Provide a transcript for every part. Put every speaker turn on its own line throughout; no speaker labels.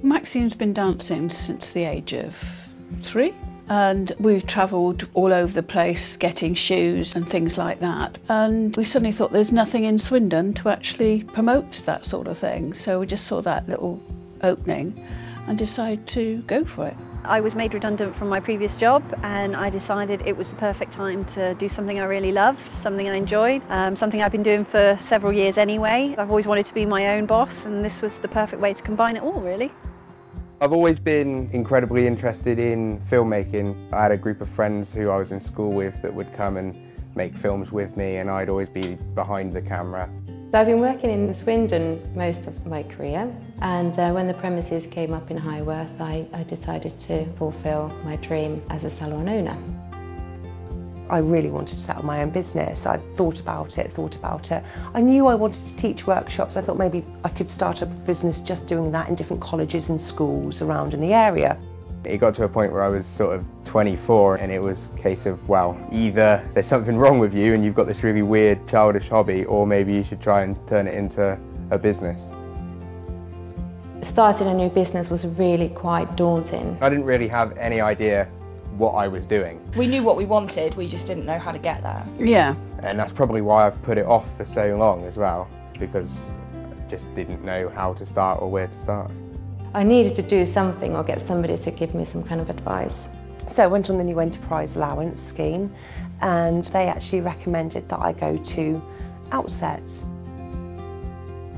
Maxine's been dancing since the age of 3. And we've travelled all over the place getting shoes and things like that. And we suddenly thought there's nothing in Swindon to actually promote that sort of thing. So we just saw that little opening and decided to go for it.
I was made redundant from my previous job and I decided it was the perfect time to do something I really loved, something I enjoyed, something I've been doing for several years anyway. I've always wanted to be my own boss and this was the perfect way to combine it all, really.
I've always been incredibly interested in filmmaking. I had a group of friends who I was in school with that would come and make films with me and I'd always be behind the camera.
I've been working in Swindon most of my career and when the premises came up in Highworth I decided to fulfil my dream as a salon owner.
I really wanted to set up my own business. I'd thought about it. I knew I wanted to teach workshops. I thought maybe I could start up a business just doing that in different colleges and schools around in the area.
It got to a point where I was sort of 24 and it was a case of, well, either there's something wrong with you and you've got this really weird childish hobby, or maybe you should try and turn it into a business.
Starting a new business was really quite daunting.
I didn't really have any idea what I was doing.
We knew what we wanted, we just didn't know how to get there.
Yeah.
And that's probably why I've put it off for so long as well, because I just didn't know how to start or where to start.
I needed to do something or get somebody to give me some kind of advice.
So I went on the new enterprise allowance scheme and they actually recommended that I go to Outset.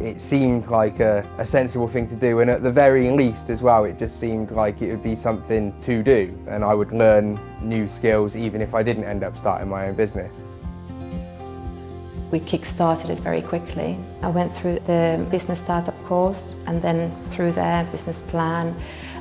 It seemed like a sensible thing to do, and at the very least as well, it just seemed like it would be something to do and I would learn new skills even if I didn't end up starting my own business.
We kick-started it very quickly. I went through the business startup course and then through their business plan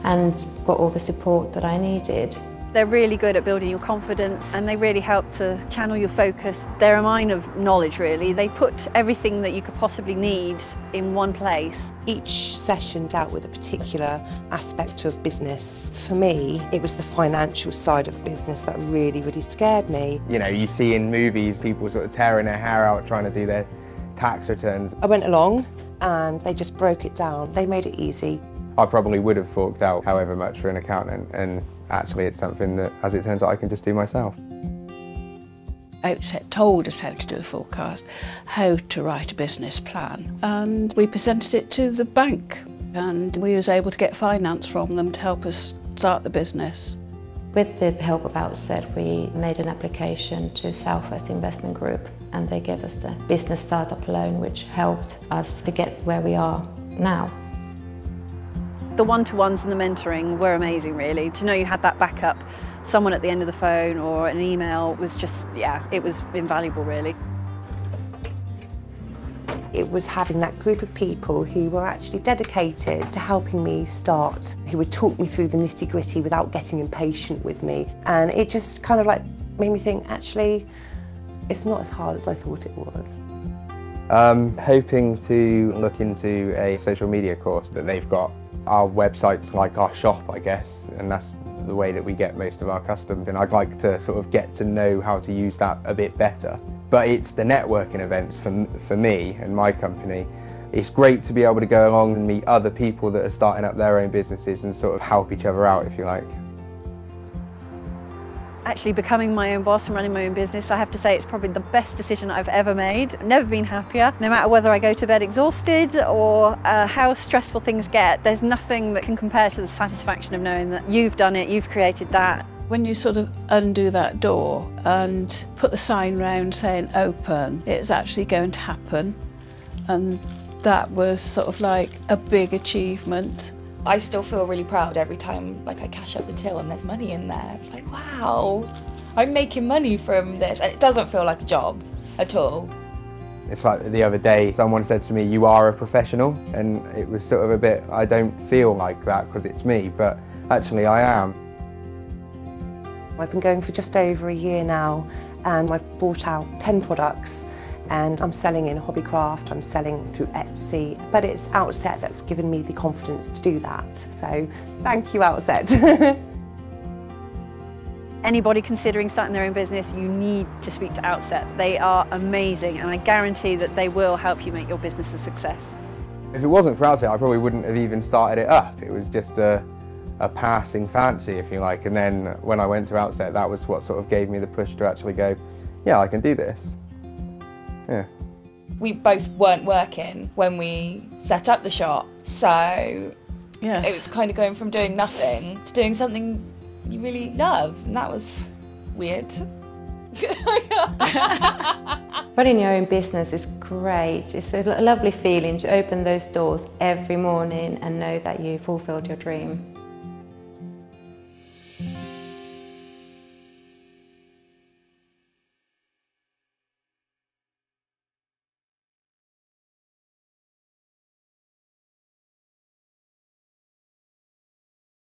and got all the support that I needed.
They're really good at building your confidence and they really help to channel your focus. They're a mine of knowledge, really. They put everything that you could possibly need in one place.
Each session dealt with a particular aspect of business. For me, it was the financial side of business that really, really scared me.
You know, you see in movies people sort of tearing their hair out trying to do their tax returns.
I went along and they just broke it down. They made it easy.
I probably would have forked out however much for an accountant, and actually it's something that, as it turns out, I can just do myself.
Outset told us how to do a forecast, how to write a business plan, and we presented it to the bank and we was able to get finance from them to help us start the business.
With the help of Outset, we made an application to South West Investment Group and they gave us the business startup loan, which helped us to get where we are now.
The one-to-ones and the mentoring were amazing, really. To know you had that backup, someone at the end of the phone or an email was just, yeah, it was invaluable, really.
It was having that group of people who were actually dedicated to helping me start, who would talk me through the nitty-gritty without getting impatient with me. And it just kind of like made me think, actually, it's not as hard as I thought it was.
Hoping to look into a social media course that they've got. Our website's like our shop, I guess, and that's the way that we get most of our customers, and I'd like to sort of get to know how to use that a bit better. But it's the networking events for me and my company. It's great to be able to go along and meet other people that are starting up their own businesses and sort of help each other out, if you like.
Actually becoming my own boss and running my own business, I have to say it's probably the best decision I've ever made. I've never been happier. No matter whether I go to bed exhausted or how stressful things get, there's nothing that can compare to the satisfaction of knowing that you've done it, you've created that.
When you sort of undo that door and put the sign round saying open, it's actually going to happen, and that was sort of like a big achievement.
I still feel really proud every time I cash up the till and there's money in there. It's like, wow, I'm making money from this. And it doesn't feel like a job at all.
It's like the other day, someone said to me, "You are a professional," and it was sort of a bit, I don't feel like that because it's me, but actually I am.
I've been going for just over a year now and I've brought out 10 products. And I'm selling in Hobbycraft, I'm selling through Etsy, but it's Outset that's given me the confidence to do that. So thank you, Outset.
Anybody considering starting their own business, you need to speak to Outset. They are amazing and I guarantee that they will help you make your business a success.
If it wasn't for Outset, I probably wouldn't have even started it up. It was just a passing fancy, if you like. And then when I went to Outset, that was what sort of gave me the push to actually go, yeah, I can do this. Yeah.
We both weren't working when we set up the shop, so
Yes.
it was kind of going from doing nothing to doing something you really love, and that was weird.
Running your own business is great. It's a lovely feeling to open those doors every morning and know that you fulfilled your dream.